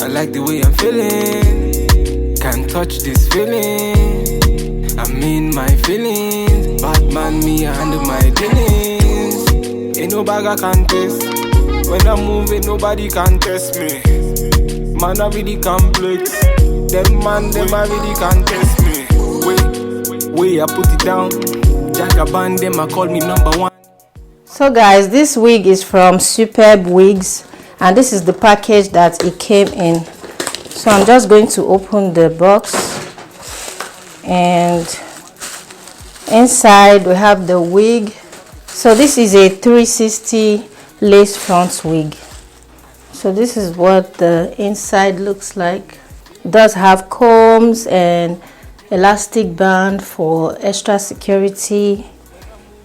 I like the way I'm feeling. Can't touch this feeling. I'm in my feelings. Batman, me, I handle my dealings. Ain't no bag I can taste. When I'm moving, nobody can test me. Man, I really complex. Them man, them I really can test me. Wait, I put it down. Jackaban, them I call me number one. So guys, this wig is from Superb Wigs, and this is the package that it came in. So I'm just going to open the box, and inside we have the wig. So this is a 360 lace front wig. So this is what the inside looks like. It does have combs and elastic band for extra security,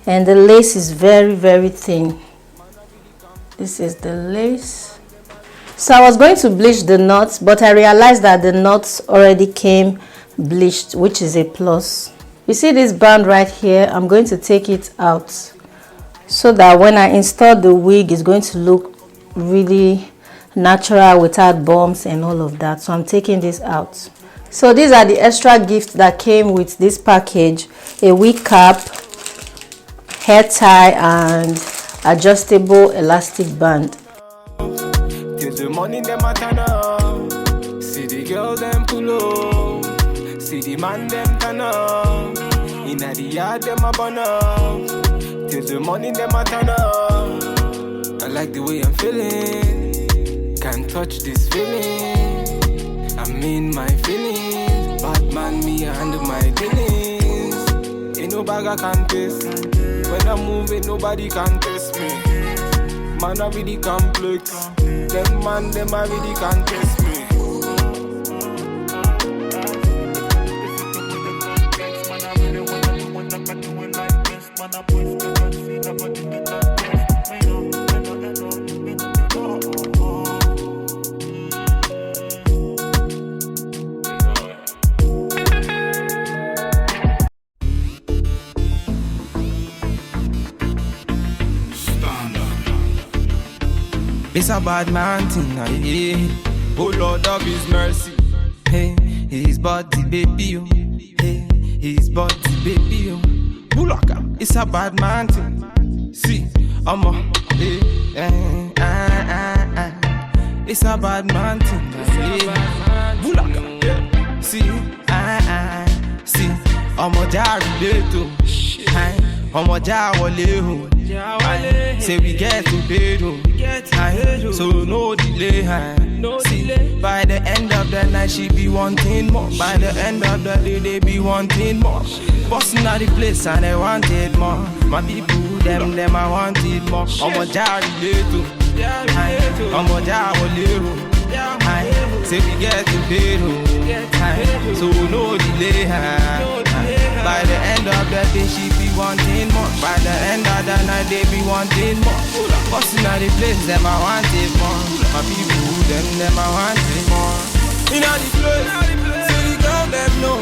and the lace is very thin. This is the lace. So I was going to bleach the knots, but I realized that the knots already came bleached, which is a plus. You see this band right here? I'm going to take it out so that when I install the wig, it's going to look really natural without bumps and all of that. So I'm taking this out. So these are the extra gifts that came with this package: a wig cap, hair tie, and adjustable elastic band. Till the morning them a turn up. See the girl them pull up. See the man them turn up. Inna the yard them a burn up. Till the morning them a turn up. I like the way I'm feeling. Can't touch this feeling. I'm in my feelings. Batman, me, I handle my dealings. Ain't no bag I can taste. When I'm moving, nobody can test me. Man, I really complex. Them man, them I really can test me. It's a bad man thing, yeah. Oh Lord of His mercy. Hey, His body, baby, oh. Hey, His body, baby, oh. Bulaka, it's a bad man thing. See, I'm a, hey, it's a bad man thing, yeah. Bulaka, yeah. See, see, I'm a jari leto. I'm a jawale. Say we get to pay, so no delay. See, by the end of the night she be wanting more. By the end of the day they be wanting more. Busting out the place and they wanted more. My people, them I wanted more. I'm a jari little, I'm a jawale. Say we get to pay, so no delay. By the end of the day she be wanting more. By the end of the night they be wanting more. Busting out the place, them I wanted more. My people, them I wanted more. In all the place, see the girl them know.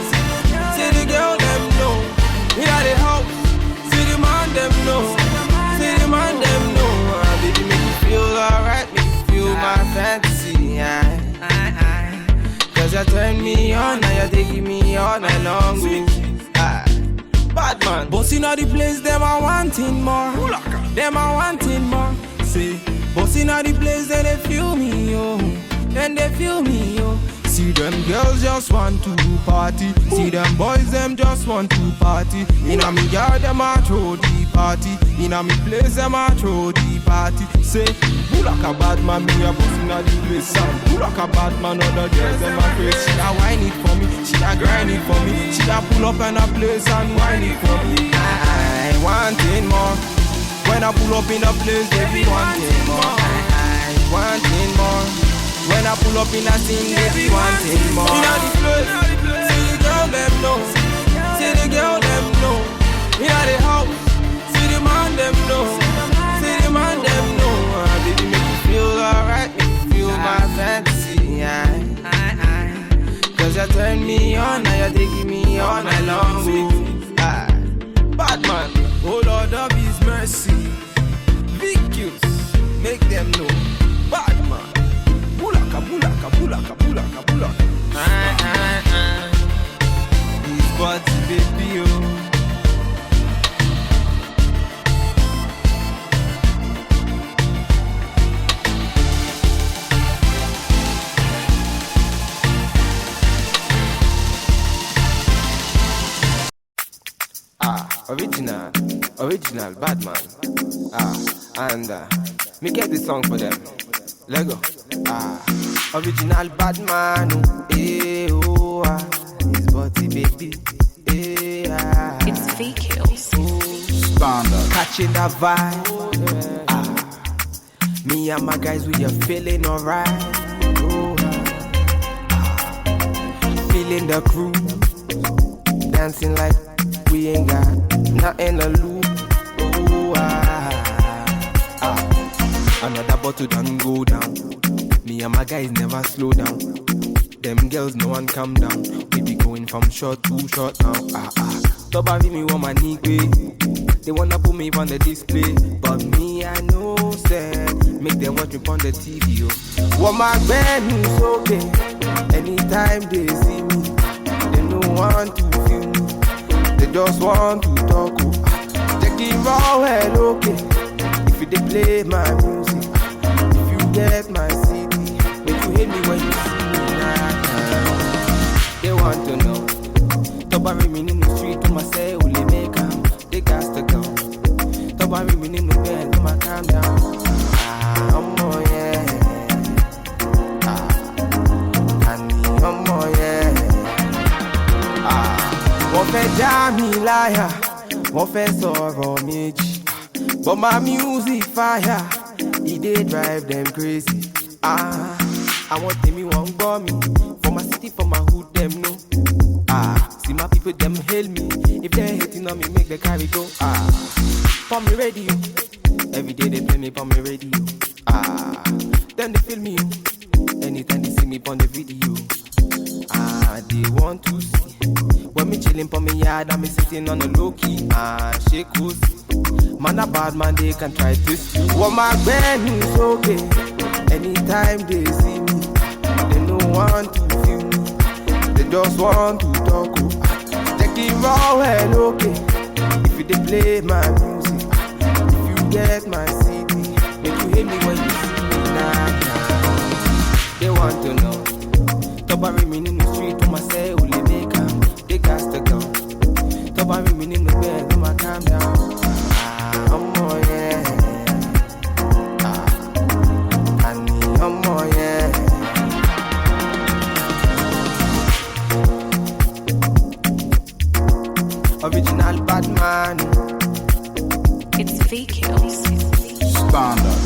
See the girl them know. In all the house, see the man them know. See the man them know. Baby make me feel alright, make me feel my fantasy. Cause you turn me on, now you're taking me all night long. Bad man, bossing all the place, them I wanting more. Them I wanting more. See, bossing all the place, then they feel me, yo. Then they feel me, yo. See them girls just want to party. See them boys, them just want to party. In a me yard, them a throw the party. In a me place, them a throw the party. Say, who like a bad man, me a bossing all the place. Who like a bad man, other girls, them a crazy. She a whine it for me, she a grind it for me. She a pull up in a place and whine it for me. I wanting more. When I pull up in a place, they be wanting more. I wanting more. When I pull up in a scene, they be wanting more. In the place, see the girl them know. See the girl them know. In the house, see the man them know. See the man them know. Baby make me feel alright, make me feel my fantasy. Cause you turn me on, now you're taking me all night long. Bad man, oh Lord of His mercy. Big kills, make them know. Bad man. Bulaka, bulaka, bulaka. His body, baby, oh. Original bad man. And me get this song for them. Lego. Original bad man. His body baby. It's fake hills. Standard. Catching that vibe. Me and my guys, we are feeling alright. Feeling the groove. Dancing like we ain't got nothing to lose. Another bottle done go down. Me and my guys never slow down. Them girls no one calm down. We be going from short to short now. Top of me want my knee. They wanna put me on the display, but me I know said make them watch me on the TV. Want my band is okay. Anytime they see me, they don't want to feel me. They just want to talk. Check it raw well okay. If you they play my music, if you get my CD, make you hate me when you see me now. They want to know. Top of me in the street to myself, will they make them? They got to go. Top of me in the bed, to my calm down. Oh yeah. Oh yeah. Wọ́n fẹ́ já mi láyà, wọ́n fẹ́ sọ̀rọ̀ méjì. But my music fire, it dey drive them crazy. I want them, you won't go me. For my city, for my hood, them know. See my people, them hail me. If they hating on me, make the carry go. For me radio, every day they play me for me radio. Then they feel me. Anytime they see me on the video. They want to see. When me chilling for me yard, I'm sitting on the low key. Shake cozy. Man a bad man, they can try this. Want my band is okay. Anytime they see me, they don't want to feel me. They just want to talk. Check it raw well okay. If you they play my music, if you get my CD, make you hate me when you see me now. They want to know. Top of me in the street to myself, will they make them? They got to go. Top of me in the bed, to my calm down. Oh yeah. Oh yeah. Original bad man. It's fake hills. Standard.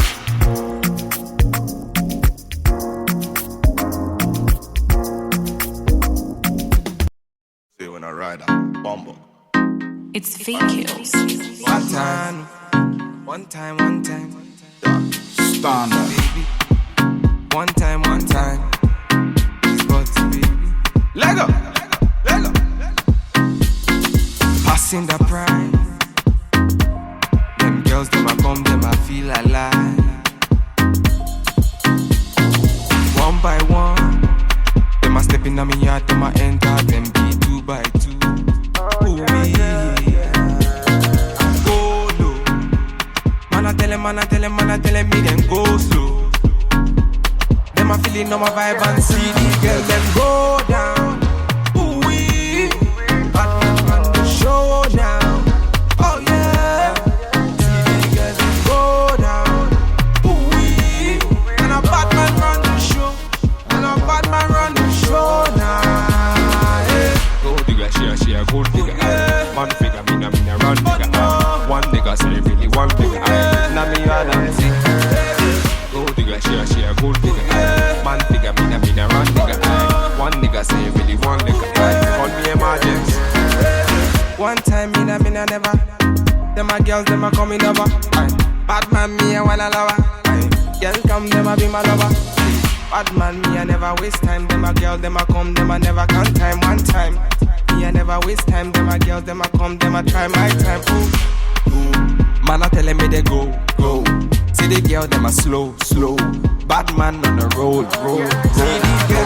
See when I ride a bumble. It's fake hills. One time. Standard. Baby. One time. It's body, baby. Lego. Passing the pride. Them girls, them a come, them a feel alive. One by one, them a step in on me yard, them a enter, them be 2 by 2. Ooh, yeah. Go low. Man a tell them me them go slow. Them a feeling on my vibe and see the girl, them go down. Ooh, wee. Bad man on the show now. Oh yeah. See the girls, them go down. Ooh, wee. And a bad man run the show. And a bad man run the show now. Yeah. Gold digger, she a gold digger. Man figure, me na run digger. One nigga say really one digger. Now me all I'm sick. Gold digger, she a gold digger. Man figure, me na run digger. One nigga say really one nigga. Call me emergency. One time me na never. Them a girls, them a coming over. Bad man me a wanna lover. Girl come, them a be my lover. Bad man me a never waste time. Them a girl, them a come, them a never count time. One time me a never waste time. Them a girls, them a come, them a try my time. Ooh. Man a telling me they go. See the girl, them a slow. Bad man on the road. See the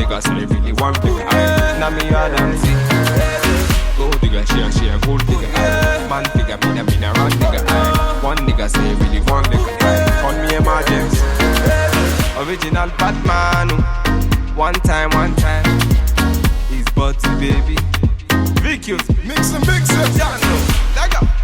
nigga say really want nigga. Now me a dance. Gold digger, she a gold digger. Man figure, me a run nigga. One nigga say really want nigga. Call me emergency. Original Batman. One time. He's butty baby. VQs, mix and mix it. Yeah, no.